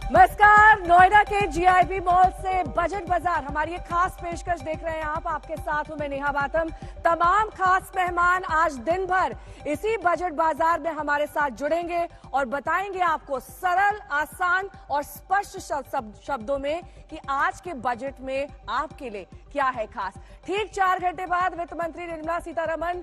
नमस्कार। नोएडा के GIB mall से बजट बाजार हमारी एक खास पेशकश देख रहे हैं आप। आपके साथ हूं मैं नेहा बातम। तमाम खास मेहमान आज दिन भर इसी बजट बाजार में हमारे साथ जुड़ेंगे और बताएंगे आपको सरल, आसान और स्पष्ट शब्दों में कि आज के बजट में आपके लिए क्या है खास। ठीक 4 घंटे बाद वित्त मंत्री निर्मला सीतारमण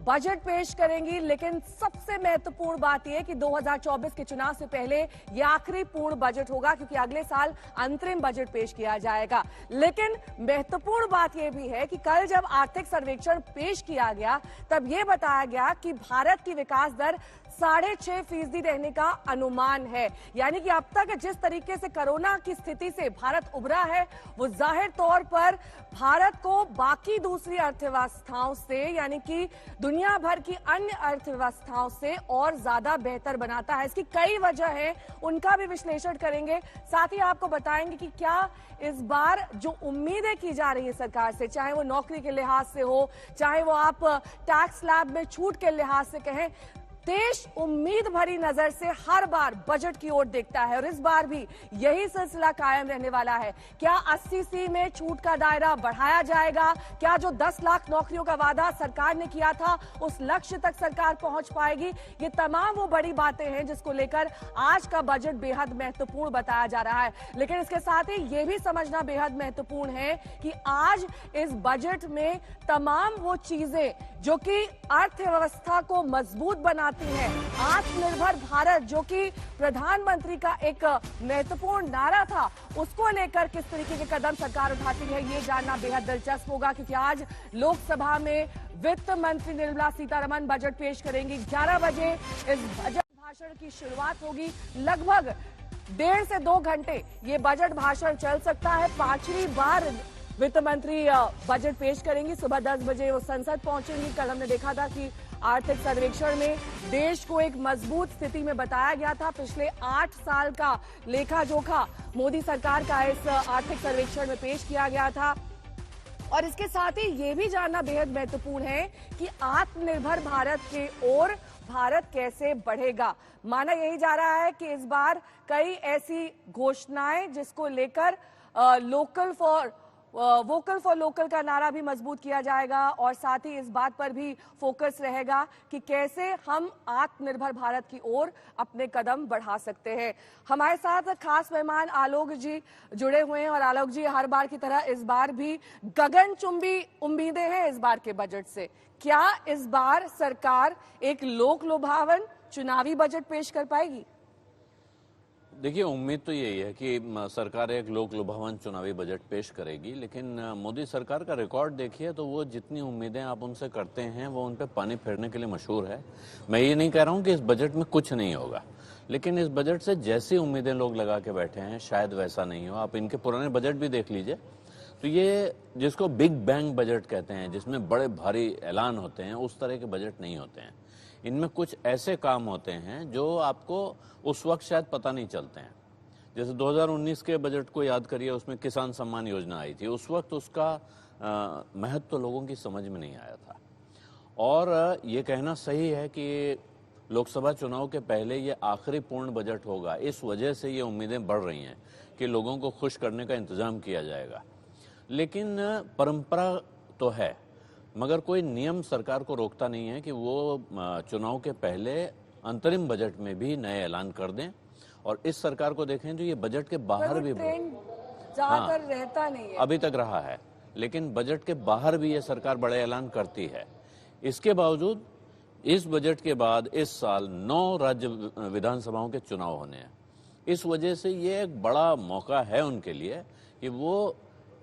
बजट पेश करेंगी, लेकिन सबसे महत्वपूर्ण बात यह कि 2024 के चुनाव से पहले यह आखिरी पूर्ण बजट होगा, क्योंकि अगले साल अंतरिम बजट पेश किया जाएगा। लेकिन महत्वपूर्ण बात यह भी है कि कल जब आर्थिक सर्वेक्षण पेश किया गया तब यह बताया गया कि भारत की विकास दर 6.5% रहने का अनुमान है। यानी कि अब तक जिस तरीके से कोरोना की स्थिति से भारत उभरा है वो जाहिर तौर पर भारत को बाकी दूसरी अर्थव्यवस्थाओं से, यानी कि दुनिया भर की अन्य अर्थव्यवस्थाओं से और ज्यादा बेहतर बनाता है। इसकी कई वजह है, उनका भी विश्लेषण करेंगे। साथ ही आपको बताएंगे कि क्या इस बार जो उम्मीदें की जा रही है सरकार से, चाहे वो नौकरी के लिहाज से हो, चाहे वो आप टैक्स स्लैब में छूट के लिहाज से कहें, देश उम्मीद भरी नजर से हर बार बजट की ओर देखता है और इस बार भी यही सिलसिला कायम रहने वाला है। क्या 80C में छूट का दायरा बढ़ाया जाएगा? क्या जो 10 लाख नौकरियों का वादा सरकार ने किया था उस लक्ष्य तक सरकार पहुंच पाएगी? ये तमाम वो बड़ी बातें हैं जिसको लेकर आज का बजट बेहद महत्वपूर्ण बताया जा रहा है। लेकिन इसके साथ ही ये भी समझना बेहद महत्वपूर्ण है कि आज इस बजट में तमाम वो चीजें जो कि अर्थव्यवस्था को मजबूत बनाती है, आत्मनिर्भर भारत जो कि प्रधानमंत्री का एक महत्वपूर्ण नारा था, उसको लेकर किस तरीके के कदम सरकार उठाती है, ये जानना बेहद दिलचस्प होगा। क्योंकि आज लोकसभा में वित्त मंत्री निर्मला सीतारमण बजट पेश करेंगी। 11 बजे इस बजट भाषण की शुरुआत होगी। लगभग 1.5 से 2 घंटे ये बजट भाषण चल सकता है। 5वीं बार वित्त मंत्री बजट पेश करेंगी। सुबह 10 बजे वो संसद पहुंचेंगी। कल हमने देखा था कि आर्थिक सर्वेक्षण में देश को एक मजबूत स्थिति में बताया गया था। पिछले 8 साल का लेखा जोखा मोदी सरकार का इस आर्थिक सर्वेक्षण में पेश किया गया था। और इसके साथ ही ये भी जानना बेहद महत्वपूर्ण है कि आत्मनिर्भर भारत के ओर भारत कैसे बढ़ेगा। माना यही जा रहा है कि इस बार कई ऐसी घोषणाएं जिसको लेकर वोकल फॉर लोकल का नारा भी मजबूत किया जाएगा और साथ ही इस बात पर भी फोकस रहेगा कि कैसे हम आत्मनिर्भर भारत की ओर अपने कदम बढ़ा सकते हैं। हमारे साथ खास मेहमान आलोक जी जुड़े हुए हैं और आलोक जी, हर बार की तरह इस बार भी गगनचुंबी उम्मीदें हैं इस बार के बजट से। क्या इस बार सरकार एक लोक लुभावन चुनावी बजट पेश कर पाएगी? देखिए, उम्मीद तो यही है कि सरकार एक लोक लुभावन चुनावी बजट पेश करेगी, लेकिन मोदी सरकार का रिकॉर्ड देखिए तो वो जितनी उम्मीदें आप उनसे करते हैं वो उन पे पानी फेरने के लिए मशहूर है। मैं ये नहीं कह रहा हूँ कि इस बजट में कुछ नहीं होगा, लेकिन इस बजट से जैसी उम्मीदें लोग लगा के बैठे हैं शायद वैसा नहीं हो। आप इनके पुराने बजट भी देख लीजिए तो ये जिसको बिग बैंग बजट कहते हैं, जिसमें बड़े भारी ऐलान होते हैं, उस तरह के बजट नहीं होते हैं। इनमें कुछ ऐसे काम होते हैं जो आपको उस वक्त शायद पता नहीं चलते हैं। जैसे 2019 के बजट को याद करिए, उसमें किसान सम्मान योजना आई थी। उस वक्त उसका महत्व तो लोगों की समझ में नहीं आया था। और ये कहना सही है कि लोकसभा चुनाव के पहले ये आखिरी पूर्ण बजट होगा। इस वजह से ये उम्मीदें बढ़ रही हैं कि लोगों को खुश करने का इंतजाम किया जाएगा। लेकिन परंपरा तो है, मगर कोई नियम सरकार को रोकता नहीं है कि वो चुनाव के पहले अंतरिम बजट में भी नए ऐलान कर दें। और इस सरकार को देखें तो ये बजट के बाहर भी ज्यादातर रहता नहीं है, अभी तक रहा है, लेकिन बजट के बाहर भी ये सरकार बड़े ऐलान करती है। इसके बावजूद इस बजट के बाद इस साल 9 राज्य विधानसभाओं के चुनाव होने हैं। इस वजह से ये एक बड़ा मौका है उनके लिए कि वो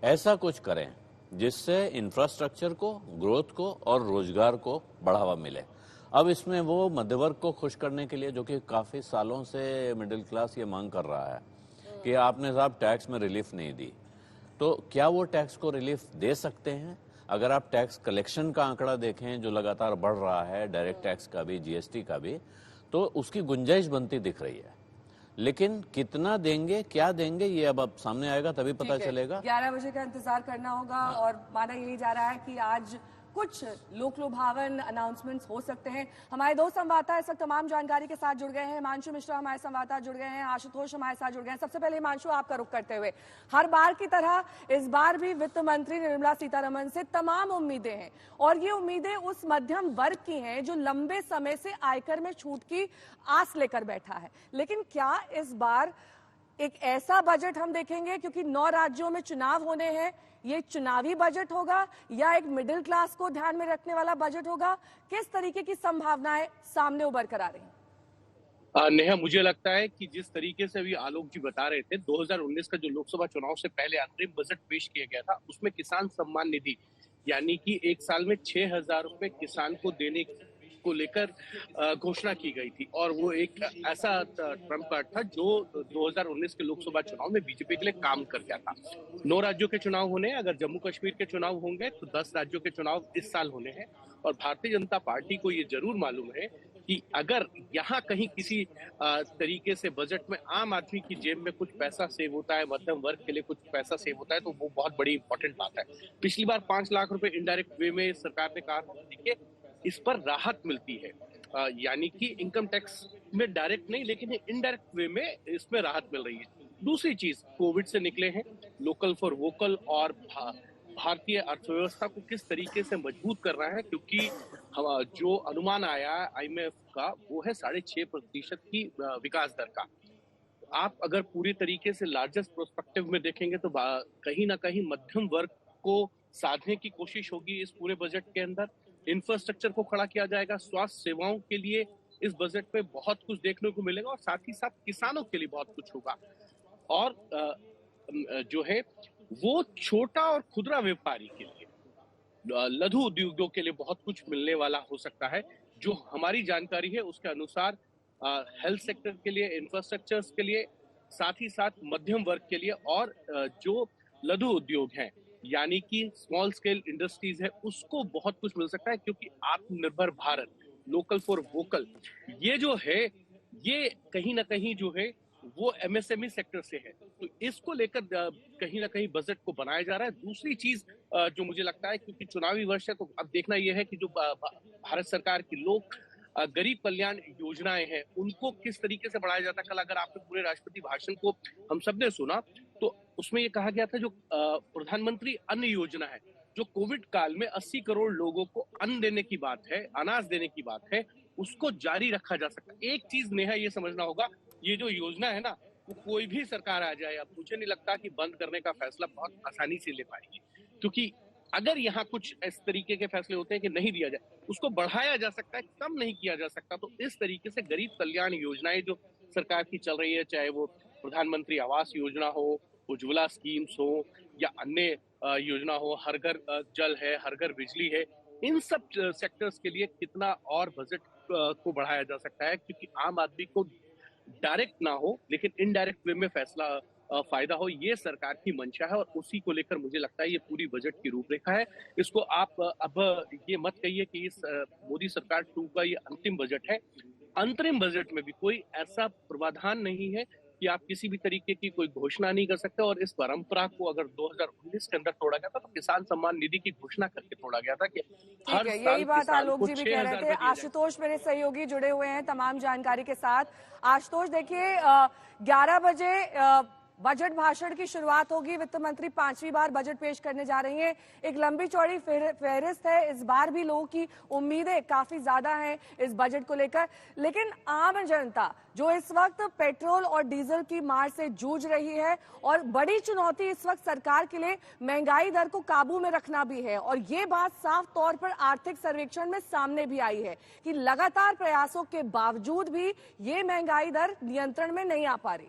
ऐसा कुछ करें जिससे इंफ्रास्ट्रक्चर को, ग्रोथ को और रोजगार को बढ़ावा मिले। अब इसमें वो मध्य वर्ग को खुश करने के लिए, जो कि काफी सालों से मिडिल क्लास ये मांग कर रहा है कि आपने साहब टैक्स में रिलीफ नहीं दी, तो क्या वो टैक्स को रिलीफ दे सकते हैं? अगर आप टैक्स कलेक्शन का आंकड़ा देखें जो लगातार बढ़ रहा है, डायरेक्ट टैक्स का भी, जीएसटी का भी, तो उसकी गुंजाइश बनती दिख रही है। लेकिन कितना देंगे, क्या देंगे, ये अब सामने आएगा तभी पता चलेगा। 11 बजे का इंतजार करना होगा। और माना यही जा रहा है कि आज कुछ लोक लुभावन अनाउंसमेंट्स हो सकते हैं। हमारे दो संवाददाता इस वक्त तमाम जानकारी के साथ जुड़ गए हैं। हिमांशु मिश्रा हमारे संवाददाता जुड़ गए हैं, आशुतोष हमारे साथ जुड़ गए हैं। सबसे पहले हिमांशु, आपका रुख करते हुए, हर बार की तरह इस बार भी वित्त मंत्री निर्मला सीतारमण से तमाम उम्मीदें हैं और ये उम्मीदें उस मध्यम वर्ग की हैं जो लंबे समय से आयकर में छूट की आस लेकर बैठा है। लेकिन क्या इस बार एक ऐसा बजट हम देखेंगे, क्योंकि 9 राज्यों में चुनाव होने हैं, ये चुनावी बजट होगा या एक मिडिल क्लास को ध्यान में रखने वाला बजट होगा? किस तरीके की संभावनाएं सामने उभर कर आ रही हैं? नेहा, मुझे लगता है कि जिस तरीके से अभी आलोक जी बता रहे थे, 2019 का जो लोकसभा चुनाव से पहले अंतरिम बजट पेश किया गया था, उसमें किसान सम्मान निधि यानी कि एक साल में 6,000 रुपए किसान को देने को लेकर घोषणा की गई थी और वो एक ऐसा ट्रम्प कार्ड था जो 2019 के लोकसभा चुनाव में बीजेपी के लिए काम कर गया था। 9 राज्यों के चुनाव होने हैं, अगर जम्मू कश्मीर के चुनाव होंगे तो 10 राज्यों के चुनाव इस साल होने हैं और भारतीय जनता पार्टी को ये जरूर मालूम है कि अगर यहाँ कहीं किसी तरीके से बजट में आम आदमी की जेब में कुछ पैसा सेव होता है, मध्यम वर्ग के लिए कुछ पैसा सेव होता है, तो वो बहुत बड़ी इंपॉर्टेंट बात है। पिछली बार 5 लाख रुपए इनडायरेक्ट वे में सरकार ने कहा था, देखिए इस पर राहत मिलती है, यानी कि इनकम टैक्स में डायरेक्ट नहीं लेकिन इनडायरेक्ट वे में इसमें राहत मिल रही है। दूसरी चीज, कोविड से निकले हैं, लोकल फॉर वोकल और भारतीय अर्थव्यवस्था को किस तरीके से मजबूत कर रहा है, क्योंकि जो अनुमान आया IMF का वो है 6.5% की विकास दर का। आप अगर पूरी तरीके से लार्जेस्ट प्रोस्पेक्टिव में देखेंगे तो कहीं ना कहीं मध्यम वर्ग को साधने की कोशिश होगी इस पूरे बजट के अंदर। इंफ्रास्ट्रक्चर को खड़ा किया जाएगा, स्वास्थ्य सेवाओं के लिए इस बजट में बहुत कुछ देखने को मिलेगा और साथ ही साथ किसानों के लिए बहुत कुछ होगा और जो है वो छोटा और खुदरा व्यापारी के लिए, लघु उद्योगों के लिए बहुत कुछ मिलने वाला हो सकता है। जो हमारी जानकारी है उसके अनुसार हेल्थ सेक्टर के लिए, इंफ्रास्ट्रक्चर्स के लिए, साथ ही साथ मध्यम वर्ग के लिए और जो लघु उद्योग हैं यानी कि स्मॉल स्केल इंडस्ट्रीज है, उसको बहुत कुछ मिल सकता है, क्योंकि आत्मनिर्भर भारत, लोकल फॉर वोकल, ये जो है ये कहीं ना कहीं जो है वो MSME सेक्टर से है, तो इसको लेकर कहीं ना कहीं बजट को बनाया जा रहा है। दूसरी चीज जो मुझे लगता है, क्योंकि चुनावी वर्ष है तो अब देखना यह है कि जो भारत सरकार की लोग गरीब कल्याण योजनाएं हैं उनको किस तरीके से बढ़ाया जाता है। कल अगर आपने पूरे राष्ट्रपति भाषण को हम सबने सुना तो उसमें ये कहा गया था जो प्रधानमंत्री अन्न योजना है, जो कोविड काल में 80 करोड़ लोगों को अन्न देने की बात है, अनाज देने की बात है, उसको जारी रखा जा सकता है। एक चीज नेहा ये समझना होगा, ये जो योजना है ना वो कोई भी सरकार आ जाए, अब मुझे नहीं लगता कि बंद करने का फैसला बहुत आसानी से ले पाएगी, क्योंकि अगर यहाँ कुछ इस तरीके के फैसले होते हैं कि नहीं दिया जाए, उसको बढ़ाया जा सकता है, कम नहीं किया जा सकता। तो इस तरीके से गरीब कल्याण योजनाएं जो सरकार की चल रही है, चाहे वो प्रधानमंत्री आवास योजना हो, उज्ज्वला स्कीम्स हो या अन्य योजना हो, हर घर जल है, हर घर बिजली है, इन सब सेक्टर्स के लिए कितना और बजट को बढ़ाया जा सकता है, क्योंकि आम आदमी को डायरेक्ट ना हो लेकिन इनडायरेक्ट वे में फैसला फायदा हो, ये सरकार की मंशा है और उसी को लेकर मुझे लगता है ये पूरी बजट की रूपरेखा है। इसको आप अब ये मत कहिए कि इस मोदी सरकार 2 का ये अंतिम बजट है। अंतरिम बजट में भी कोई ऐसा प्रावधान नहीं है कि आप किसी भी तरीके की कोई घोषणा नहीं कर सकते, और इस परंपरा को अगर 2019 के अंदर तोड़ा गया था तो किसान सम्मान निधि की घोषणा करके तोड़ा गया था कि हर साल यही बात आलोक जी भी कह रहे थे। आशुतोष मेरे सहयोगी जुड़े हुए हैं तमाम जानकारी के साथ। आशुतोष, देखिए 11 बजे बजट भाषण की शुरुआत होगी। वित्त मंत्री 5वीं बार बजट पेश करने जा रही हैं। एक लंबी चौड़ी फहरिस्त है। इस बार भी लोगों की उम्मीदें काफी ज्यादा हैं इस बजट को लेकर, लेकिन आम जनता जो इस वक्त पेट्रोल और डीजल की मार से जूझ रही है और बड़ी चुनौती इस वक्त सरकार के लिए महंगाई दर को काबू में रखना भी है, और ये बात साफ तौर पर आर्थिक सर्वेक्षण में सामने भी आई है कि लगातार प्रयासों के बावजूद भी ये महंगाई दर नियंत्रण में नहीं आ पा रही।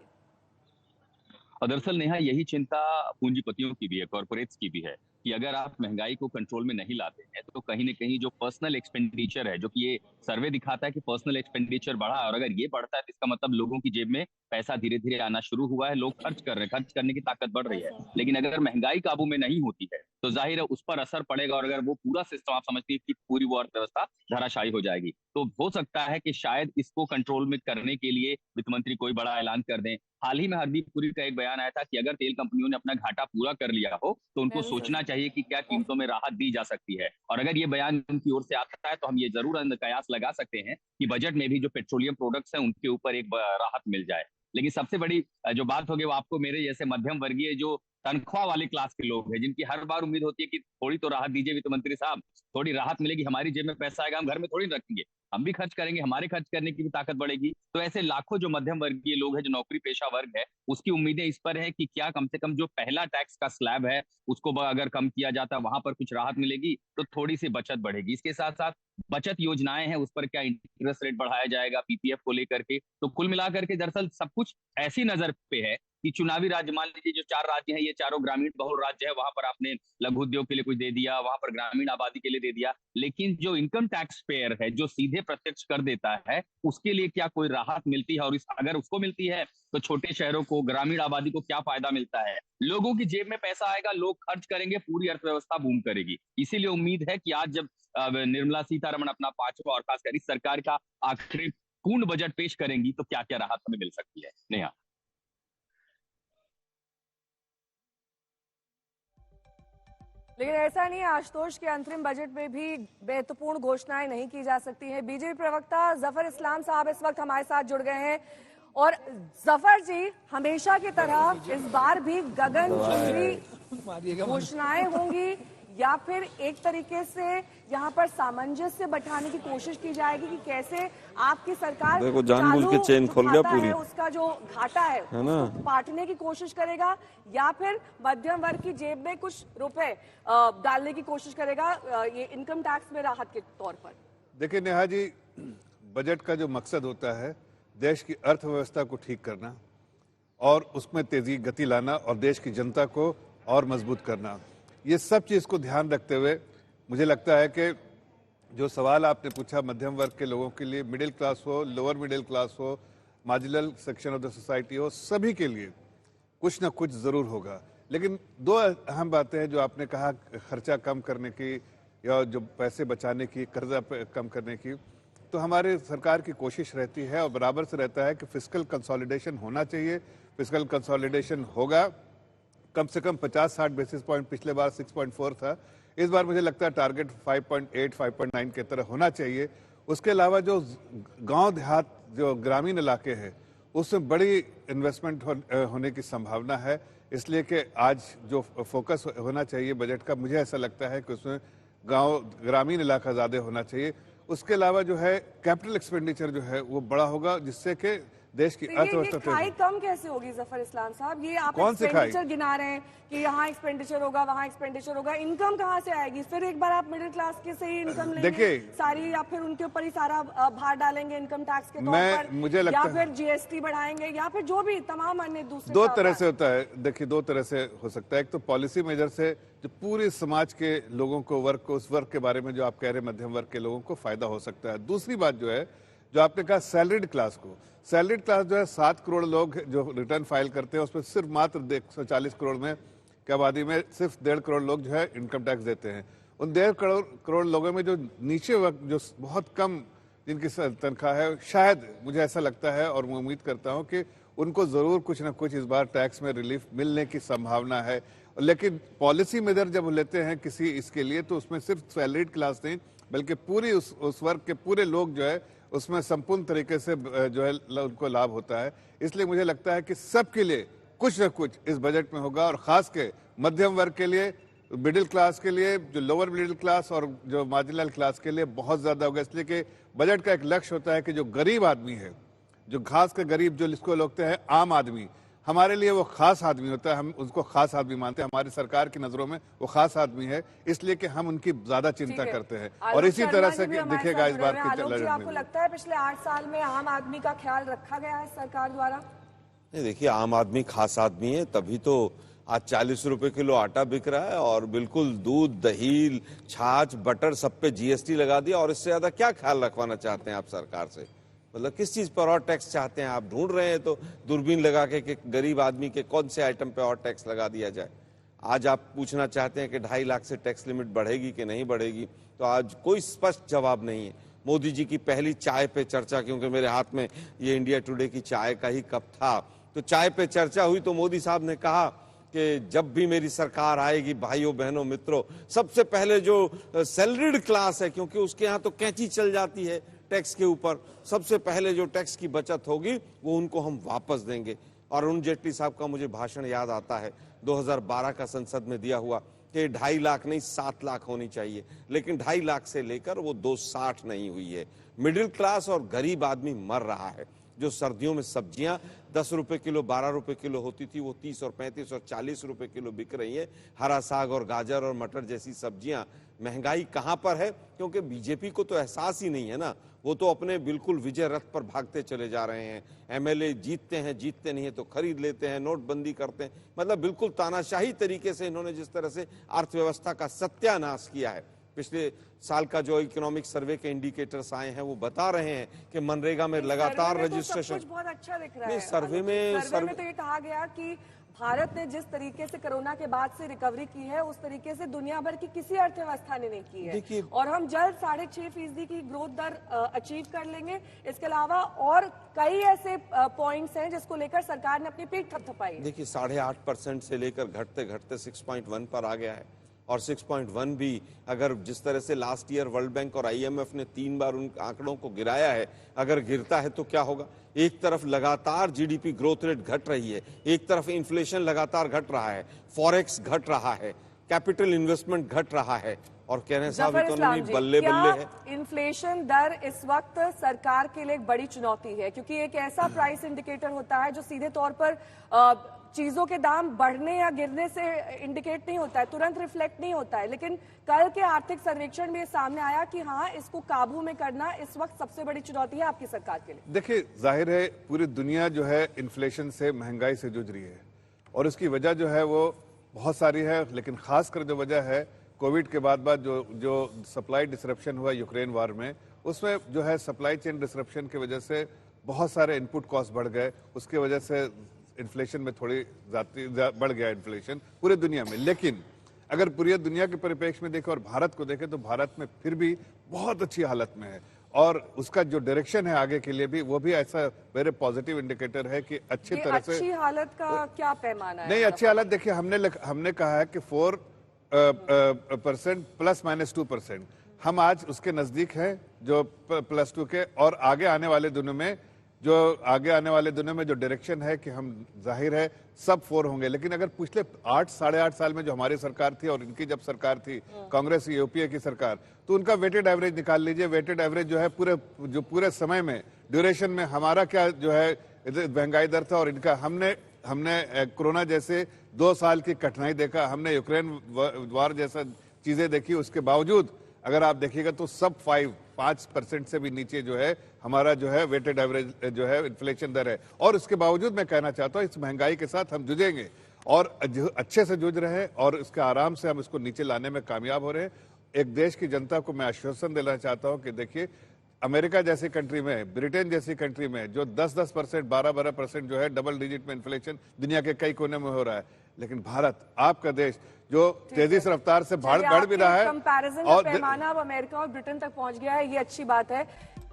दरअसल नेहा, यही चिंता पूंजीपतियों की भी है, कॉर्पोरेट्स की भी है कि अगर आप महंगाई को कंट्रोल में नहीं लाते हैं तो कहीं न कहीं जो पर्सनल एक्सपेंडिचर है, जो कि ये सर्वे दिखाता है कि पर्सनल एक्सपेंडिचर बढ़ा, और अगर ये बढ़ता है तो इसका मतलब लोगों की जेब में पैसा धीरे धीरे आना शुरू हुआ है, लोग खर्च कर रहे हैं, खर्च करने की ताकत बढ़ रही है। लेकिन अगर महंगाई काबू में नहीं होती है तो जाहिर है उस पर असर पड़ेगा, और अगर वो पूरा सिस्टम आप समझती है कि पूरी वो अर्थव्यवस्था धराशायी हो जाएगी। तो हो सकता है कि शायद इसको कंट्रोल में करने के लिए वित्त मंत्री कोई बड़ा ऐलान कर दें। हाल ही में हरदीप पुरी का एक बयान आया था कि अगर तेल कंपनियों ने अपना घाटा पूरा कर लिया हो तो उनको सोचना चाहिए कि क्या कीमतों में राहत दी जा सकती है। और अगर ये बयान उनकी ओर से आता है तो हम ये जरूर कयास लगा सकते हैं कि बजट में भी जो पेट्रोलियम प्रोडक्ट्स हैं उनके ऊपर एक राहत मिल जाए। लेकिन सबसे बड़ी जो बात होगी वो आपको मेरे जैसे मध्यम वर्गीय जो तनख्वाह वाली क्लास के लोग हैं, जिनकी हर बार उम्मीद होती है कि थोड़ी तो राहत दीजिए वित्त मंत्री साहब, थोड़ी राहत मिलेगी, हमारी जेब में पैसा आएगा, हम घर में थोड़ी रखेंगे, हम भी खर्च करेंगे, हमारे खर्च करने की भी ताकत बढ़ेगी। तो ऐसे लाखों जो मध्यम वर्गीय लोग हैं, जो नौकरी पेशा वर्ग है, उसकी उम्मीदें इस पर है कि क्या कम से कम जो पहला टैक्स का स्लैब है उसको अगर कम किया जाता, वहां पर कुछ राहत मिलेगी तो थोड़ी सी बचत बढ़ेगी। इसके साथ साथ बचत योजनाएं हैं, उस पर क्या इंटरेस्ट रेट बढ़ाया जाएगा पीपीएफ को लेकर के। तो कुल मिलाकर के दरअसल सब कुछ ऐसी नजर पे है कि चुनावी राज्य, मान लीजिए जो 4 राज्य हैं, ये चारों ग्रामीण बहुल राज्य है, वहां पर आपने लघु उद्योग के लिए कुछ दे दिया, वहां पर ग्रामीण आबादी के लिए दे दिया, लेकिन जो इनकम टैक्स पेयर है, जो सीधे प्रत्यक्ष कर देता है, उसके लिए क्या कोई राहत मिलती है? और अगर उसको मिलती है तो छोटे शहरों को, ग्रामीण आबादी को क्या फायदा मिलता है? लोगों की जेब में पैसा आएगा, लोग खर्च करेंगे, पूरी अर्थव्यवस्था बूम करेगी। इसीलिए उम्मीद है कि आज जब निर्मला सीतारमण अपना 5वां और खासकर इस सरकार का आखिरी पूर्ण बजट पेश करेंगी तो क्या क्या राहत हमें मिल सकती है। नेहा, लेकिन ऐसा नहीं है, आशुतोष के अंतरिम बजट में भी महत्वपूर्ण घोषणाएं नहीं की जा सकती हैं। बीजेपी प्रवक्ता जफर इस्लाम साहब इस वक्त हमारे साथ जुड़ गए हैं। और जफर जी, हमेशा की तरह इस बार भी गगनचुंबी घोषणाएं होंगी या फिर एक तरीके से यहाँ पर सामंजस्य बैठाने की कोशिश की जाएगी कि कैसे आपकी सरकार देखो जानबूझ के चेन खोल गया पूरी, उसका जो घाटा है ना, पाटने की कोशिश करेगा या फिर मध्यम वर्ग की जेब में कुछ रुपए डालने की कोशिश करेगा ये इनकम टैक्स में राहत के तौर पर। देखिए नेहा जी, बजट का जो मकसद होता है देश की अर्थव्यवस्था को ठीक करना और उसमें तेजी गति लाना और देश की जनता को और मजबूत करना, ये सब चीज़ को ध्यान रखते हुए मुझे लगता है कि जो सवाल आपने पूछा मध्यम वर्ग के लोगों के लिए, मिडिल क्लास हो, लोअर मिडिल क्लास हो, marginal section of the society हो, सभी के लिए कुछ ना कुछ ज़रूर होगा। लेकिन 2 अहम बातें हैं जो आपने कहा, खर्चा कम करने की या जो पैसे बचाने की, कर्जा कम करने की, तो हमारे सरकार की कोशिश रहती है और बराबर से रहता है कि फिस्कल कंसोलिडेशन होना चाहिए। फिस्कल कंसोलिडेशन होगा, कम से कम 50-60 बेसिस पॉइंट, पिछले बार 6.4 था, इस बार मुझे लगता है टारगेट 5.8, 5.9 की तरह होना चाहिए। उसके अलावा जो गांव देहात, जो ग्रामीण इलाके हैं, उसमें बड़ी इन्वेस्टमेंट होने की संभावना है। इसलिए कि आज जो फोकस होना चाहिए बजट का, मुझे ऐसा लगता है कि उसमें गांव ग्रामीण इलाका ज़्यादा होना चाहिए। उसके अलावा जो है कैपिटल एक्सपेंडिचर जो है वो बड़ा होगा, जिससे कि देश की अर्थव्यवस्था खाई कम कैसे होगी जफर इस्लाम साहब? ये आप कौन से एक्सपेंडिचर गिना रहे हैं कि यहाँ एक्सपेंडिचर होगा, वहाँ एक्सपेंडिचर होगा, इनकम कहाँ से आएगी? फिर एक बार आप मिडिल क्लास के से ही इनकम लेंगे सारी, या फिर उनके ऊपर ही सारा भार डालेंगे इनकम टैक्स के तौर पर, मुझे लगता या फिर जीएसटी बढ़ाएंगे, या फिर जो भी तमाम अन्य दूसरे 2 तरह से होता है। देखिए 2 तरह से हो सकता है। एक तो पॉलिसी मेजर से जो पूरे समाज के लोगों को, वर्ग को, उस वर्ग के बारे में जो आप कह रहे हैं मध्यम वर्ग के लोगों को फायदा हो सकता है। दूसरी बात जो है, जो आपने कहा सैलरीड क्लास को, सैलरीड क्लास जो है 7 करोड़ लोग जो रिटर्न फाइल करते हैं, उसमें सिर्फ मात्र 140 करोड़ में की आबादी में सिर्फ 1.5 करोड़ लोग जो है इनकम टैक्स देते हैं। उन 1.5 करोड़ लोगों में जो नीचे वर्ग, जो बहुत कम जिनकी तनख्वाह है, शायद मुझे ऐसा लगता है और मैं उम्मीद करता हूं कि उनको जरूर कुछ ना कुछ इस बार टैक्स में रिलीफ मिलने की संभावना है। लेकिन पॉलिसी मेजर जब लेते हैं किसी इसके लिए, तो उसमें सिर्फ सैलरीड क्लास नहीं बल्कि पूरी उस वर्ग के पूरे लोग जो है उसमें संपूर्ण तरीके से जो है उनको लाभ होता है। इसलिए मुझे लगता है कि सबके लिए कुछ न कुछ इस बजट में होगा, और खास के मध्यम वर्ग के लिए, मिडिल क्लास के लिए, जो लोअर मिडिल क्लास और जो मार्जिनल क्लास के लिए बहुत ज्यादा होगा। इसलिए कि बजट का एक लक्ष्य होता है कि जो गरीब आदमी है, जो खास कर गरीब, जो जिसको लोग कहते हैं आम आदमी, हमारे लिए वो खास आदमी होता है, हम उसको खास आदमी मानते हैं, हमारी सरकार की नजरों में वो खास आदमी है, इसलिए कि हम उनकी ज्यादा चिंता करते हैं। और इसी तरह से दिखेगा इस बार की। आपको लगता है पिछले 8 साल में आम आदमी का ख्याल रखा गया है सरकार द्वारा? नहीं, देखिए आम आदमी खास आदमी है, तभी तो आज 40 रुपए किलो आटा बिक रहा है और बिल्कुल दूध, दही, छाछ, बटर सब पे जीएसटी लगा दिया। और इससे ज्यादा क्या ख्याल रखवाना चाहते हैं आप सरकार से? मतलब किस चीज पर और टैक्स चाहते हैं आप? ढूंढ रहे हैं तो दूरबीन लगा के कि गरीब आदमी के कौन से आइटम पे और टैक्स लगा दिया जाए। आज आप पूछना चाहते हैं कि 2.5 लाख से टैक्स लिमिट बढ़ेगी कि नहीं बढ़ेगी, तो आज कोई स्पष्ट जवाब नहीं है। मोदी जी की पहली चाय पे चर्चा, क्योंकि मेरे हाथ में ये इंडिया टुडे की चाय का ही कप था, तो चाय पे चर्चा हुई तो मोदी साहब ने कहा कि जब भी मेरी सरकार आएगी भाइयों बहनों मित्रों, सबसे पहले जो सैलरीड क्लास है, क्योंकि उसके यहाँ तो कैंची चल जाती है टैक्स के ऊपर, सबसे पहले जो टैक्स की बचत होगी वो उनको हम वापस देंगे। और अरुण जेटली साहब का मुझे भाषण याद आता है 2012 का संसद में दिया हुआ कि 2.5 लाख नहीं 7 लाख होनी चाहिए, लेकिन 2.5 लाख से लेकर वो 260 नहीं हुई है। मिडिल क्लास और गरीब आदमी मर रहा है। जो सर्दियों में सब्जियां 10 रुपए किलो 12 रुपए किलो होती थी वो 30 और 35 और 40 रुपए किलो बिक रही है। हरा साग और गाजर और मटर जैसी सब्जियां, महंगाई कहां पर है? क्योंकि बीजेपी को तो एहसास ही नहीं है ना, वो तो अपने बिल्कुल विजय रथ पर भागते चले जा रहे हैं। एमएलए जीतते हैं, जीतते नहीं है तो खरीद लेते हैं, नोटबंदी करते हैं, मतलब बिल्कुल तानाशाही तरीके से इन्होंने जिस तरह से अर्थव्यवस्था का सत्यानाश किया है। पिछले साल का जो इकोनॉमिक सर्वे के इंडिकेटर्स आए हैं वो बता रहे हैं कि मनरेगा में लगातार रजिस्ट्रेशन बहुत अच्छा दिख रहा नहीं, है। सर्वे में तो ये कहा गया कि भारत ने जिस तरीके से कोरोना के बाद से रिकवरी की है उस तरीके से दुनिया भर की किसी अर्थव्यवस्था ने नहीं की है, और हम जल्द 6.5% की ग्रोथ दर अचीव कर लेंगे। इसके अलावा और कई ऐसे पॉइंट्स हैं जिसको लेकर सरकार ने अपनी पीठ थपथपाई। देखिए 8.5% से लेकर घटते घटते 6.1 पर आ गया है, और 6.1 भी अगर जिस तरह से लास्ट ईयर वर्ल्ड बैंक और IMF ने 3 बार उन आंकड़ों को गिराया है, अगर गिरता है तो क्या होगा? एक तरफ लगातार जीडीपी ग्रोथ रेट घट रही है, एक तरफ इन्फ्लेशन लगातार घट रहा है, फॉरेक्स घट रहा है, कैपिटल इन्वेस्टमेंट घट रहा है, और कह रहे हैं साहब इकोनॉमी बल्ले बल्ले है। इन्फ्लेशन दर इस वक्त सरकार के लिए एक बड़ी चुनौती है, क्योंकि एक ऐसा प्राइस इंडिकेटर होता है जो सीधे तौर पर चीजों के दाम बढ़ने या गिरने से इंडिकेट नहीं होता है, तुरंत रिफ्लेक्ट नहीं होता है। लेकिन कल के आर्थिक सर्वेक्षण में सामने आया कि हाँ, इसको काबू में करना इस वक्त सबसे बड़ी चुनौती है आपकी सरकार के लिए। देखिए जाहिर है पूरी दुनिया जो है इन्फ्लेशन से, महंगाई से जूझ रही है, और उसकी वजह जो है वो बहुत सारी है, लेकिन खासकर जो वजह है कोविड के बाद जो सप्लाई डिसरप्शन हुआ यूक्रेन वार में, उसमें जो है सप्लाई चेन डिसरप्शन की वजह से बहुत सारे इनपुट कॉस्ट बढ़ गए, उसके वजह से इन्फ्लेशन में थोड़ी बढ़ गया इन्फ्लेशन पूरी दुनिया में। लेकिन अगर पूरी दुनिया के परिप्रेक्ष्य में देखें और भारत को देखें तो भारत में फिर भी बहुत अच्छी हालत में है, और उसका जो डायरेक्शन है आगे के लिए भी वो भी ऐसा वेरी पॉजिटिव इंडिकेटर है कि अच्छी तरह से। अच्छी हालत का क्या पैमाना है? नहीं, अच्छी हालत देखिए हमने कहा है कि 4% ±2%, हम आज उसके नजदीक हैं जो +2 के, और आगे आने वाले दिनों में जो डायरेक्शन है कि हम जाहिर है सब 4 होंगे। लेकिन अगर पिछले 8-8.5 साल में जो हमारी सरकार थी और इनकी जब सरकार थी कांग्रेस यूपीए की सरकार, तो उनका वेटेड एवरेज निकाल लीजिए। वेटेड एवरेज जो है पूरे समय में ड्यूरेशन में हमारा क्या जो है महंगाई दर था, और इनका हमने कोरोना जैसे 2 साल की कठिनाई देखा, हमने यूक्रेन वार जैसा चीजें देखी, उसके बावजूद अगर आप देखिएगा तो सब 5% से भी नीचे जो है हमारा जो है वेटेड एवरेज जो है इन्फ्लेशन दर है। और उसके बावजूद मैं कहना चाहता हूं इस महंगाई के साथ हम जूझेंगे, और अच्छे से जूझ रहे हैं, और इसके आराम से हम इसको नीचे लाने में कामयाब हो रहे हैं। एक देश की जनता को मैं आश्वासन देना चाहता हूं कि देखिए अमेरिका जैसी कंट्री में, ब्रिटेन जैसी कंट्री में जो 10% 12% जो है डबल डिजिट में इन्फ्लेशन दुनिया के कई कोने में हो रहा है, लेकिन भारत आपका देश जो तेजी से रफ्तार से बढ़ भी रहा है, कंपैरिजन का पैमाना अब अमेरिका और ब्रिटेन तक पहुंच गया है, ये अच्छी बात है।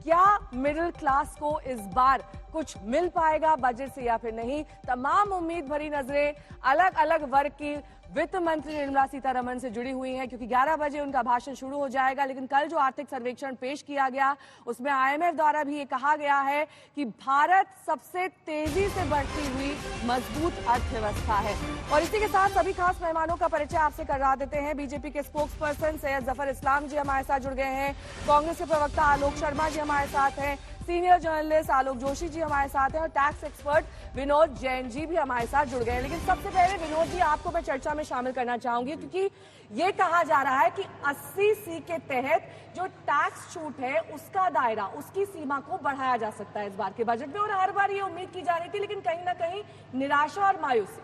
क्या मिडिल क्लास को इस बार कुछ मिल पाएगा बजट से या फिर नहीं? तमाम उम्मीद भरी नजरें अलग अलग वर्ग की वित्त मंत्री निर्मला सीतारमण से जुड़ी हुई हैं, क्योंकि 11 बजे उनका भाषण शुरू हो जाएगा। लेकिन कल जो आर्थिक सर्वेक्षण पेश किया गया उसमें IMF द्वारा भी ये कहा गया है कि भारत सबसे तेजी से बढ़ती हुई मजबूत अर्थव्यवस्था है। और इसी के साथ सभी खास मेहमानों का परिचय आपसे करवा देते हैं। बीजेपी के स्पोक्स पर्सन सैयद जफर इस्लाम जी हमारे साथ जुड़ गए हैं, कांग्रेस के प्रवक्ता आलोक शर्मा जी हमारे साथ हैं, सीनियर जर्नलिस्ट आलोक जोशी जी हमारे साथ हैं, और टैक्स एक्सपर्ट विनोद जैन जी भी हमारे साथ जुड़ गए हैं। लेकिन सबसे पहले विनोद जी आपको मैं चर्चा में शामिल करना चाहूंगी, क्योंकि ये कहा जा रहा है कि 80C के तहत जो टैक्स छूट है उसका दायरा, उसकी सीमा को बढ़ाया जा सकता है इस बार के बजट में, और हर बार ये उम्मीद की जा रही थी, लेकिन कहीं ना कहीं निराशा और मायूसी।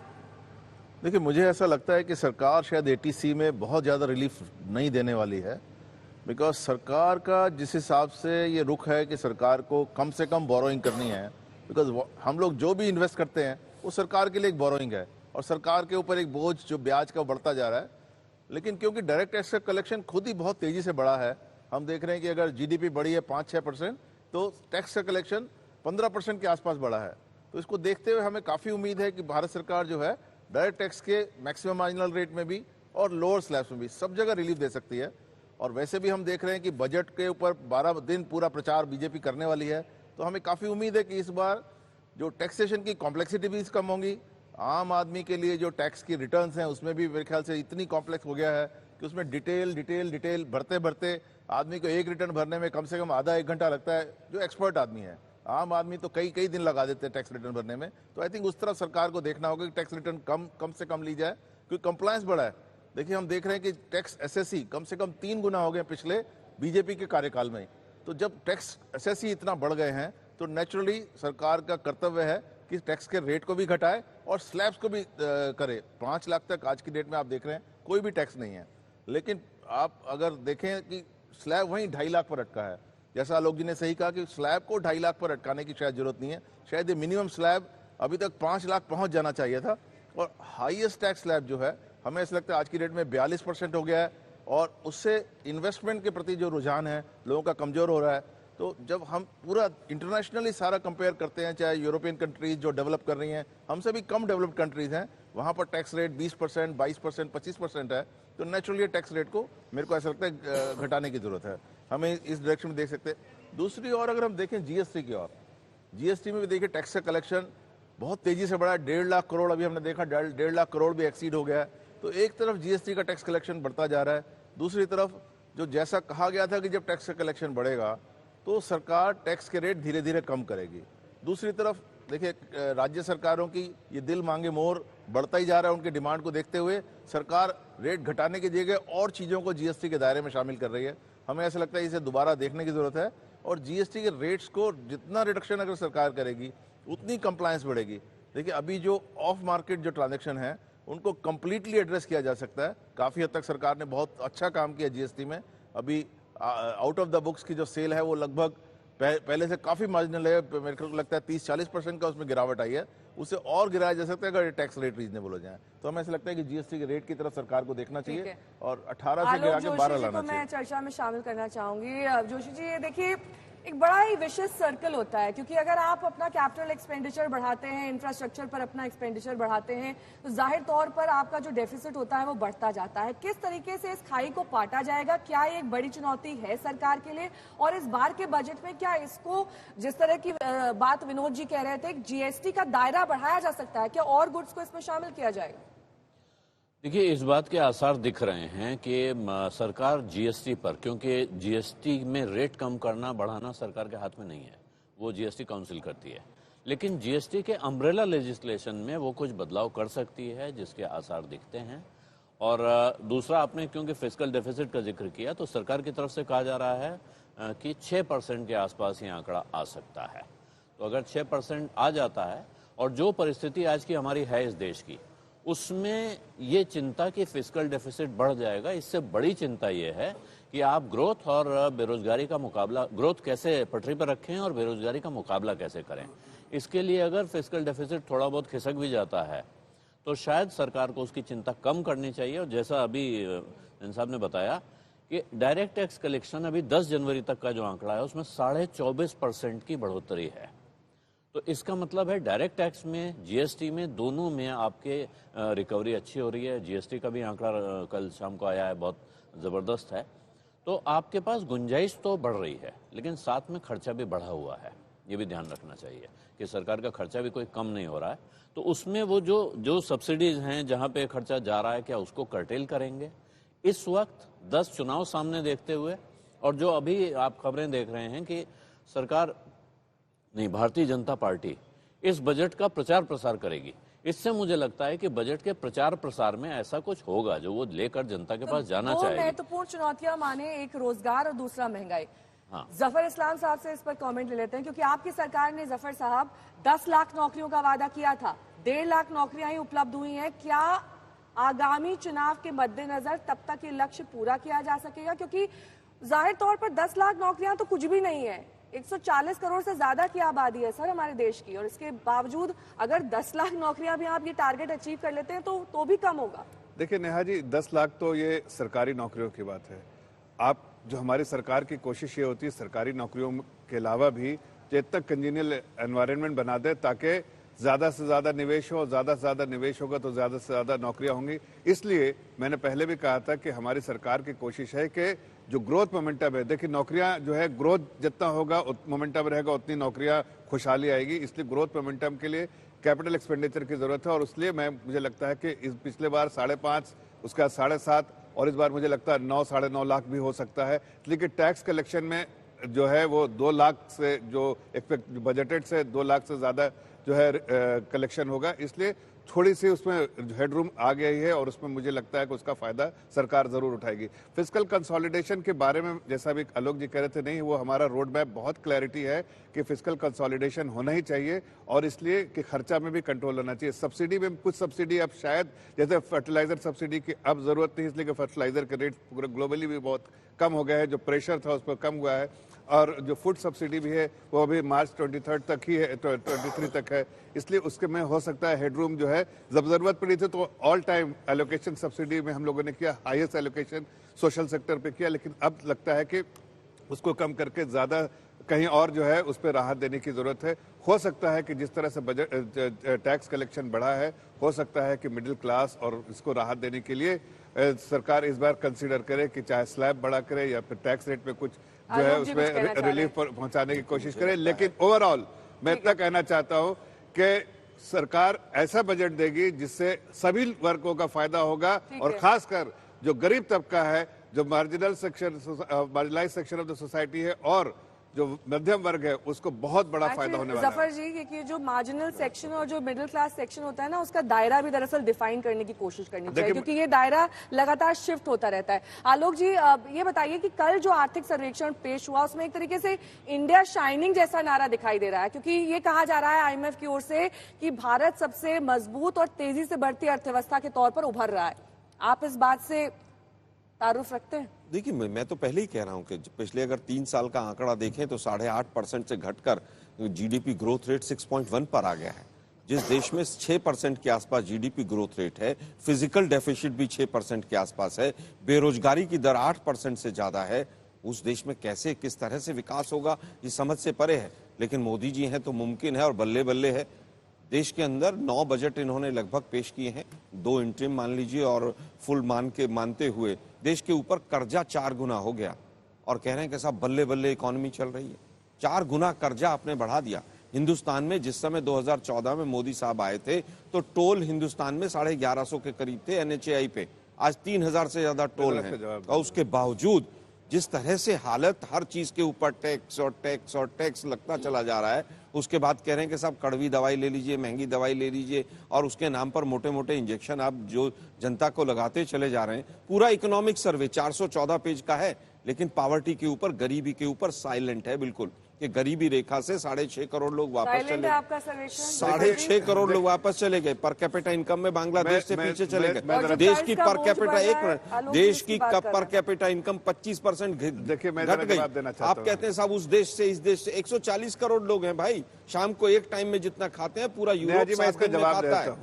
देखिए मुझे ऐसा लगता है कि सरकार शायद 80C में बहुत ज़्यादा रिलीफ नहीं देने वाली है, बिकॉज सरकार का जिस हिसाब से ये रुख है कि सरकार को कम से कम बोरोइंग करनी है, बिकॉज हम लोग जो भी इन्वेस्ट करते हैं वो सरकार के लिए एक बोरोइंग है और सरकार के ऊपर एक बोझ जो ब्याज का बढ़ता जा रहा है। लेकिन क्योंकि डायरेक्ट टैक्स का कलेक्शन खुद ही बहुत तेजी से बढ़ा है, हम देख रहे हैं कि अगर जीडीपी बढ़ी है 5-6% तो टैक्स का कलेक्शन 15% के आसपास बढ़ा है। तो इसको देखते हुए हमें काफ़ी उम्मीद है कि भारत सरकार जो है डायरेक्ट टैक्स के मैक्सिमम मार्जिनल रेट में भी और लोअर स्लैब्स में भी सब जगह रिलीफ दे सकती है। और वैसे भी हम देख रहे हैं कि बजट के ऊपर 12 दिन पूरा प्रचार बीजेपी करने वाली है, तो हमें काफ़ी उम्मीद है कि इस बार जो टैक्सेशन की कॉम्प्लेक्सिटी भी कम होगी। आम आदमी के लिए जो टैक्स की रिटर्न्स हैं उसमें भी मेरे ख्याल से इतनी कॉम्प्लेक्स हो गया है कि उसमें डिटेल भरते भरते आदमी को एक रिटर्न भरने में कम से कम आधा 1 घंटा लगता है, जो एक्सपर्ट आदमी है। आम आदमी तो कई दिन लगा देते हैं टैक्स रिटर्न भरने में। तो आई थिंक उस तरफ सरकार को देखना होगा कि टैक्स रिटर्न कम से कम ली जाए, क्योंकि कंप्लायंस बढ़ा है। देखिए हम देख रहे हैं कि टैक्स एसएससी कम से कम 3 गुना हो गए पिछले बीजेपी के कार्यकाल में। तो जब टैक्स एसएससी इतना बढ़ गए हैं तो नेचुरली सरकार का कर्तव्य है कि टैक्स के रेट को भी घटाए और स्लैब्स को भी करे। 5 लाख तक आज की डेट में आप देख रहे हैं कोई भी टैक्स नहीं है। लेकिन आप अगर देखें कि स्लैब वहीं 2.5 लाख पर अटका है। जैसा आलोक जी ने सही कहा कि स्लैब को 2.5 लाख पर अटकाने की शायद जरूरत नहीं है। शायद ये मिनिमम स्लैब अभी तक 5 लाख पहुंच जाना चाहिए था। और हाईएस्ट टैक्स स्लैब जो है हमें ऐसा लगता है आज की डेट में 42% हो गया है और उससे इन्वेस्टमेंट के प्रति जो रुझान है लोगों का कमजोर हो रहा है। तो जब हम पूरा इंटरनेशनली सारा कंपेयर करते हैं, चाहे यूरोपियन कंट्रीज जो डेवलप कर रही हैं, हमसे भी कम डेवलप्ड कंट्रीज हैं, वहाँ पर टैक्स रेट 20%, 22%, 25% है। तो नेचुरली टैक्स रेट को मेरे को ऐसा लगता है घटाने की जरूरत है। हमें इस डायरेक्शन में देख सकते हैं। दूसरी ओर अगर हम देखें जीएसटी की ओर, जीएसटी में भी देखिए टैक्स का कलेक्शन बहुत तेजी से बढ़ा है। 1.5 लाख करोड़ अभी हमने देखा, 1.5 लाख करोड़ भी एक्सीड हो गया है। तो एक तरफ जीएसटी का टैक्स कलेक्शन बढ़ता जा रहा है, दूसरी तरफ जो जैसा कहा गया था कि जब टैक्स का कलेक्शन बढ़ेगा तो सरकार टैक्स के रेट धीरे धीरे कम करेगी। दूसरी तरफ देखिए राज्य सरकारों की ये दिल मांगे मोर बढ़ता ही जा रहा है। उनकी डिमांड को देखते हुए सरकार रेट घटाने की जगह और चीज़ों को जीएसटी के दायरे में शामिल कर रही है। हमें ऐसा लगता है इसे दोबारा देखने की जरूरत है और जीएसटी के रेट्स को जितना रिडक्शन अगर सरकार करेगी उतनी कंप्लायंस बढ़ेगी। देखिए अभी जो ऑफ मार्केट जो ट्रांजेक्शन है उनको कंप्लीटली एड्रेस किया जा सकता है। काफ़ी हद तक सरकार ने बहुत अच्छा काम किया जीएसटी में। अभी आउट ऑफ द बुक्स की जो सेल है वो लगभग पहले से काफ़ी मार्जिनल है। मेरे को लगता है 30-40% का उसमें गिरावट आई है। उसे और गिराया जा सकता है अगर टैक्स रेट रीजनेबल हो जाए। तो हमें ऐसा लगता है कि जीएसटी के रेट की तरफ सरकार को देखना चाहिए और 18 से गिरा के 12 लाना चाहिए। मैं चर्चा में शामिल करना चाहूंगी। जोशी जी, ये देखिए एक बड़ा ही विशेष सर्कल होता है, क्योंकि अगर आप अपना कैपिटल एक्सपेंडिचर बढ़ाते हैं, इंफ्रास्ट्रक्चर पर अपना एक्सपेंडिचर बढ़ाते हैं, तो जाहिर तौर पर आपका जो डेफिसिट होता है वो बढ़ता जाता है। किस तरीके से इस खाई को पाटा जाएगा? क्या ये एक बड़ी चुनौती है सरकार के लिए? और इस बार के बजट में क्या इसको, जिस तरह की बात विनोद जी कह रहे थे, जीएसटी का दायरा बढ़ाया जा सकता है क्या? और गुड्स को इसमें शामिल किया जाएगा? देखिए इस बात के आसार दिख रहे हैं कि सरकार जीएसटी पर, क्योंकि जीएसटी में रेट कम करना बढ़ाना सरकार के हाथ में नहीं है, वो जीएसटी काउंसिल करती है। लेकिन जीएसटी के अम्ब्रेला लेजिस्लेशन में वो कुछ बदलाव कर सकती है जिसके आसार दिखते हैं। और दूसरा, आपने क्योंकि फिस्कल डेफिसिट का जिक्र किया, तो सरकार की तरफ से कहा जा रहा है कि 6% के आसपास ये आंकड़ा आ सकता है। तो अगर 6% आ जाता है और जो परिस्थिति आज की हमारी है इस देश की, उसमें ये चिंता कि फिस्कल डेफिसिट बढ़ जाएगा, इससे बड़ी चिंता ये है कि आप ग्रोथ और बेरोजगारी का मुकाबला, ग्रोथ कैसे पटरी पर रखें और बेरोजगारी का मुकाबला कैसे करें। इसके लिए अगर फिस्कल डेफिसिट थोड़ा बहुत खिसक भी जाता है तो शायद सरकार को उसकी चिंता कम करनी चाहिए। और जैसा अभी साहब ने बताया कि डायरेक्ट टैक्स कलेक्शन अभी 10 जनवरी तक का जो आंकड़ा है उसमें 24.5% की बढ़ोतरी है। तो इसका मतलब है डायरेक्ट टैक्स में, जीएसटी में, दोनों में आपके रिकवरी अच्छी हो रही है। जीएसटी का भी आंकड़ा कल शाम को आया है, बहुत ज़बरदस्त है। तो आपके पास गुंजाइश तो बढ़ रही है, लेकिन साथ में खर्चा भी बढ़ा हुआ है। ये भी ध्यान रखना चाहिए कि सरकार का खर्चा भी कोई कम नहीं हो रहा है। तो उसमें वो जो सब्सिडीज हैं, जहाँ पे खर्चा जा रहा है, क्या उसको कर्टेल करेंगे? इस वक्त 10 चुनाव सामने देखते हुए, और जो अभी आप खबरें देख रहे हैं कि सरकार नहीं, भारतीय जनता पार्टी इस बजट का प्रचार प्रसार करेगी, इससे मुझे लगता है कि बजट के प्रचार प्रसार में ऐसा कुछ होगा जो वो लेकर जनता के पास जाना चाहेगी। महत्वपूर्ण चुनौतियां माने, एक रोजगार और दूसरा महंगाई। हाँ। जफर इस्लाम साहब से इस पर कमेंट ले लेते हैं, क्योंकि आपकी सरकार ने, जफर साहब, 10 लाख नौकरियों का वादा किया था, 1.5 लाख नौकरियां ही उपलब्ध हुई हैं। क्या आगामी चुनाव के मद्देनजर तब तक ये लक्ष्य पूरा किया जा सकेगा? क्योंकि जाहिर तौर पर 10 लाख नौकरियां तो कुछ भी नहीं है। 140 करोड़ से ज्यादा की आबादी है सर हमारे देश की, और इसके बावजूद अगर 10 लाख नौकरियां भी आप ये टारगेट अचीव कर लेते हैं तो भी कम होगा। देखिए नेहा जी, 10 लाख तो ये सरकारी नौकरियों की बात है। आप जो हमारी सरकार की कोशिश ये होती है सरकारी नौकरियों के अलावा भी जितना कंजीनियल एनवायरनमेंट बना दे ताकि ज़्यादा से ज़्यादा निवेश हो, ज़्यादा से ज़्यादा निवेश होगा तो ज़्यादा से ज़्यादा नौकरियां होंगी। इसलिए मैंने पहले भी कहा था कि हमारी सरकार की कोशिश है कि जो ग्रोथ मोमेंटम है, देखिए नौकरियां जो है ग्रोथ जितना होगा मोमेंटम रहेगा उतनी नौकरियां खुशहाली आएगी। इसलिए ग्रोथ मोमेंटम के लिए कैपिटल एक्सपेंडिचर की जरूरत है और इसलिए मुझे लगता है कि इस पिछले बार 5.5, उसके बाद 7.5 और इस बार मुझे लगता है 9, 9.5 लाख भी हो सकता है। लेकिन टैक्स कलेक्शन में जो है वो 2 लाख से जो एक्सपेक्ट बजटेड से 2 लाख से ज्यादा जो है कलेक्शन होगा। इसलिए थोड़ी सी उसमें हेडरूम आ गई है और उसमें मुझे लगता है कि उसका फायदा सरकार जरूर उठाएगी। फिस्कल कंसोलिडेशन के बारे में जैसा भी आलोक जी कह रहे थे, नहीं वो हमारा रोड मैप बहुत क्लैरिटी है कि फिस्कल कंसोलिडेशन होना ही चाहिए और इसलिए कि खर्चा में भी कंट्रोल होना चाहिए। सब्सिडी में कुछ सब्सिडी अब शायद जैसे फर्टिलाइजर सब्सिडी की अब जरूरत नहीं, इसलिए कि फर्टिलाइजर के रेट पूरे ग्लोबली भी बहुत कम हो गए हैं, जो प्रेशर था उस पर कम हुआ है। और जो फूड सब्सिडी भी है वो अभी मार्च 23 तक ही है, 23 तक है, इसलिए उसके में हो सकता है हेडरूम जो है। जब जरूरत पड़ी थी तो ऑल टाइम एलोकेशन सब्सिडी में हम लोगों ने किया, हाईएस्ट एलोकेशन सोशल सेक्टर पे किया, लेकिन अब लगता है कि उसको कम करके ज्यादा कहीं और जो है उस पर राहत देने की जरूरत है। हो सकता है कि जिस तरह से बजट टैक्स कलेक्शन बढ़ा है, हो सकता है कि मिडिल क्लास और इसको राहत देने के लिए सरकार इस बार कंसीडर करे कि चाहे स्लैब बढ़ा करे या फिर टैक्स रेट पे कुछ जो है उसमें रिलीफ पहुंचाने की कोशिश करे। लेकिन ओवरऑल मैं इतना कहना चाहता हूं कि सरकार ऐसा बजट देगी जिससे सभी वर्गों का फायदा होगा और खासकर जो गरीब तबका है, जो marginalize section of the society है और जो मध्यम वर्ग है उसको बहुत बड़ा फायदा होने वाला है। जफर जी, कि जो मार्जिनल सेक्शन और जो मिडिल क्लास सेक्शन होता है ना, उसका दायरा भी दरअसल डिफाइन करने की कोशिश करनी चाहिए, क्योंकि ये दायरा लगातार शिफ्ट होता रहता है। आलोक जी, ये बताइए कि कल जो आर्थिक सर्वेक्षण पेश हुआ उसमें एक तरीके से इंडिया शाइनिंग जैसा नारा दिखाई दे रहा है, क्योंकि ये कहा जा रहा है आईएमएफ की ओर से कि भारत सबसे मजबूत और तेजी से बढ़ती अर्थव्यवस्था के तौर पर उभर रहा है। आप इस बात से तारुफ रखते हैं? देखिए मैं तो पहले ही कह रहा हूं कि पिछले अगर 3 साल का आंकड़ा देखें तो 8.5% से घटकर जीडीपी ग्रोथ रेट 6.1 पर आ गया है। जिस देश में 6% के आसपास जीडीपी ग्रोथ रेट है, फिजिकल डेफिसिट भी 6% के आसपास है, बेरोजगारी की दर 8% से ज्यादा है, उस देश में कैसे किस तरह से विकास होगा ये समझ से परे है। लेकिन मोदी जी हैं तो मुमकिन है और बल्ले बल्ले है। देश के अंदर 9 बजट इन्होंने लगभग पेश किए हैं, 2 इंटरिम मान लीजिए और फुल मानते हुए देश के ऊपर कर्जा 4 गुना हो गया और कह रहे हैं कि साहब बल्ले बल्ले इकोनॉमी चल रही है। 4 गुना कर्जा आपने बढ़ा दिया। हिंदुस्तान में जिस समय 2014 में मोदी साहब आए थे तो टोल हिंदुस्तान में 1150 के करीब थे एनएचएआई पे, आज 3000 से ज्यादा टोल हैं और उसके बावजूद जिस तरह से हालत, हर चीज के ऊपर टैक्स और टैक्स और टैक्स लगता चला जा रहा है। उसके बाद कह रहे हैं कि साहब कड़वी दवाई ले लीजिए, महंगी दवाई ले लीजिए और उसके नाम पर मोटे मोटे इंजेक्शन आप जो जनता को लगाते चले जा रहे हैं। पूरा इकोनॉमिक सर्वे 414 पेज का है, लेकिन पावर्टी के ऊपर, गरीबी के ऊपर साइलेंट है बिल्कुल कि गरीबी रेखा से 6.5 करोड़ लोग वापस चले गए। 6.5 करोड़ लोग वापस चले गए। पर कैपिटा इनकम में बांग्लादेश से पीछे चले गए। देश की पर कैपिटा देश की पर कैपिटा इनकम 25% घट गई। आप कहते हैं साहब उस देश से इस देश से 140 करोड़ लोग हैं भाई, शाम को एक टाइम में जितना खाते हैं पूरा यूरोप खाता है।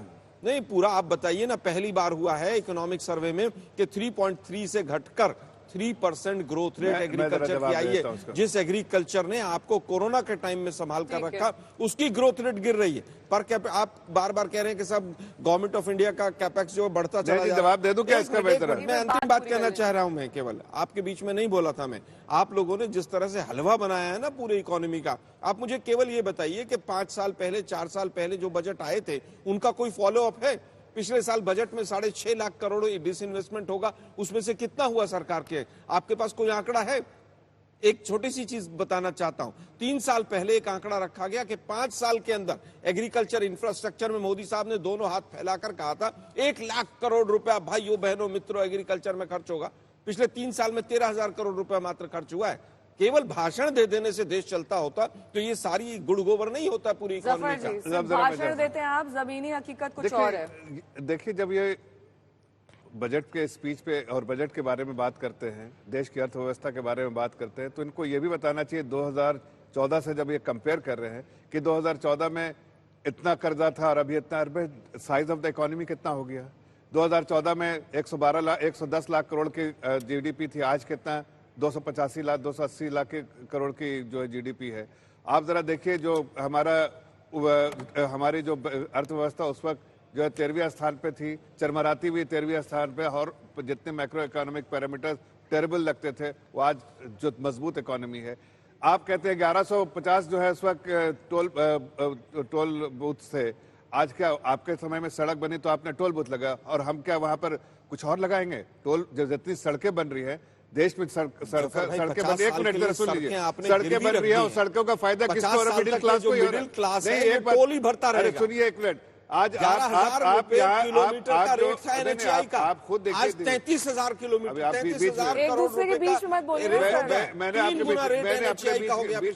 नहीं पूरा आप बताइए ना, पहली बार हुआ है इकोनॉमिक सर्वे में कि 3.3 से घटकर 3% ग्रोथ रेट एग्रीकल्चर की आई है। जिस एग्रीकल्चर ने आपको कोरोना के टाइम में संभाल कर रखा, उसकी ग्रोथ रेट गिर रही है। पर आप बार बार कह रहे हैं कि सब गवर्नमेंट ऑफ इंडिया का कैपेक्स जो बढ़ता चला जा रहा है। जवाब दे दूं क्या इसका बेहतर है? मैं अंतिम बात कहना चाह रहा हूं, मैं केवल आपके बीच में नहीं बोला था मैं। आप लोगों ने जिस तरह से हलवा बनाया है ना पूरी इकोनॉमी का, आप मुझे केवल ये बताइए कि 5 साल पहले 4 साल पहले जो बजट आए थे उनका कोई फॉलो अप है? पिछले साल बजट में 6.5 लाख करोड़ डिसइन्वेस्टमेंट होगा, उसमें से कितना हुआ सरकार के? आपके पास कोई आंकड़ा है? एक छोटी सी चीज बताना चाहता हूं, 3 साल पहले एक आंकड़ा रखा गया कि 5 साल के अंदर एग्रीकल्चर इंफ्रास्ट्रक्चर में मोदी साहब ने दोनों हाथ फैलाकर कहा था 1 लाख करोड़ रुपया भाइयों बहनों मित्रों एग्रीकल्चर में खर्च होगा। पिछले 3 साल में 13,000 करोड़ रुपया मात्र खर्च हुआ है। केवल भाषण दे देने से देश चलता होता तो ये सारी गुड़ गोबर नहीं होता पूरी इकोनॉमी का। भाषण देते हैं आप, जमीनी हकीकत कुछ और है। देखिए जब ये बजट के स्पीच पे और बजट के बारे में बात करते हैं, देश की अर्थव्यवस्था के बारे में बात करते हैं, तो इनको ये भी बताना चाहिए 2014 से जब ये कंपेयर कर रहे हैं कि 2014 में इतना कर्जा था और अभी इतना, साइज ऑफ द इकोनॉमी कितना हो गया। 2014 में 110 लाख करोड़ की जीडीपी थी, आज कितना 285 लाख 280 लाख करोड़ की जो है जीडीपी है। आप जरा देखिए जो हमारी जो अर्थव्यवस्था उस वक्त जो है 13वें स्थान पे थी, चरमराती हुई 13वें स्थान पे, और जितने मैक्रो इकोनॉमिक पैरामीटर्स टेरेबल लगते थे वो आज जो मजबूत इकोनॉमी है। आप कहते हैं 1150 जो है इस वक्त टोल बूथ से, आज क्या आपके समय में सड़क बनी तो आपने टोल बूथ लगा, और हम क्या वहां पर कुछ और लगाएंगे? टोल जो जितनी सड़कें बन रही है देश में, सड़कें बन, 1 मिनट जरा सुन लीजिए, सड़कें बन रही है और सड़कों का फायदा किसको हो रहा है? मिडिल क्लास को ही हो रहा है। नहीं, एक टोल ही भरता अरे रहेगा। सुनिए एक मिनट, आज किलोमीटर का रेट था एनएचएआई का, आप खुद देखिए, आज 33,000 किलोमीटर, 33,000 एक करोड़ दूसरे के रुपए बीच में मत बोलिए ना सर। मैंने आपके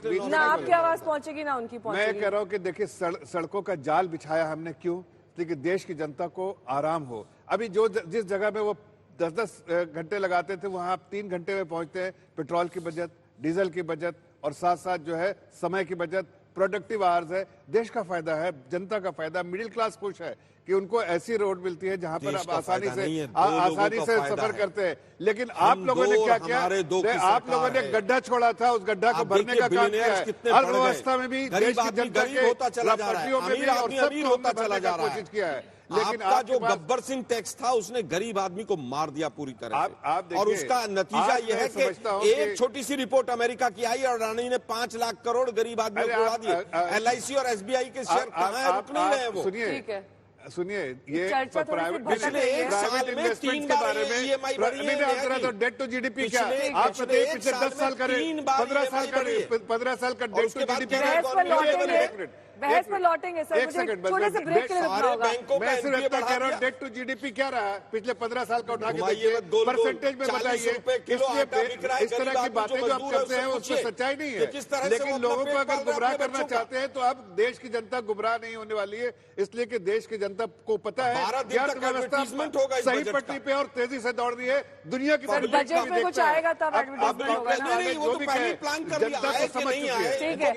बीच ना आपकी आवाज पहुंचेगी ना उनकी मैं पहुंचेगी। कह रहा हूँ कि देखिए सड़कों का जाल बिछाया हमने क्यों? ताकि देश की जनता को आराम हो। अभी जिस जगह में वो 10-10 घंटे लगाते थे वहां आप 3 घंटे में पहुंचते हैं। पेट्रोल की बचत, डीजल की बचत और साथ साथ जो है समय की बचत, प्रोडक्टिव आवर्स है, देश का फायदा है, जनता का फायदा। मिडिल क्लास खुश है कि उनको ऐसी रोड मिलती है जहां पर आप आसानी से सफर करते हैं। लेकिन आप लोगों ने क्या किया? आप लोगों ने गड्ढा छोड़ा था, उस गड्ढा को भरने का काम किया है। अर्थव्यवस्था में भी देश की जनता के प्रॉपर्टियों में भी और सबको होता चला जा रहा है, कोशिश किया है। लेकिन आपका जो गब्बर सिंह टैक्स था उसने गरीब आदमी को मार दिया पूरी तरह से। और उसका नतीजा यह है कि एक छोटी सी रिपोर्ट अमेरिका की आई और रानी ने 5 लाख करोड़ गरीब आदमियों को उड़ा दिए। एलआईसी और एसबीआई के शेयर कहां है? रुक नहीं रहे वो। सुनिए, ये प्राइवेट पिछले एक साल में 3 के बारे में ईएमआई बढ़ी है। तो डेट टू जीडीपी क्या आप पिछले 10 साल करे, 15 साल का डेट टू जीडीपी। बहस पर लौटेंगे सर, एक सेकंड, छोटे से ब्रेक के लिए रुकना होगा। मैं सिर्फ इतना कह रहा हूँ, डेट टू जीडीपी क्या रहा है पिछले 15 साल का? उठा के देखिए, परसेंटेज में बताइए। इसलिए इस तरह की बातें जो आप करते हैं उसमें सच्चाई नहीं है। लेकिन लोगों को अगर गुमराह करना चाहते हैं तो अब देश की जनता गुमराह नहीं होने वाली है, इसलिए कि देश की जनता को पता है कि अर्थव्यवस्था सही पटरी पे और तेजी से दौड़ रही है। दुनिया की बजट में कुछ आएगा तब एडवर्टाइजमेंट होगा ना। जो भी प्लान कर लिया है कि नहीं आए, ठीक है।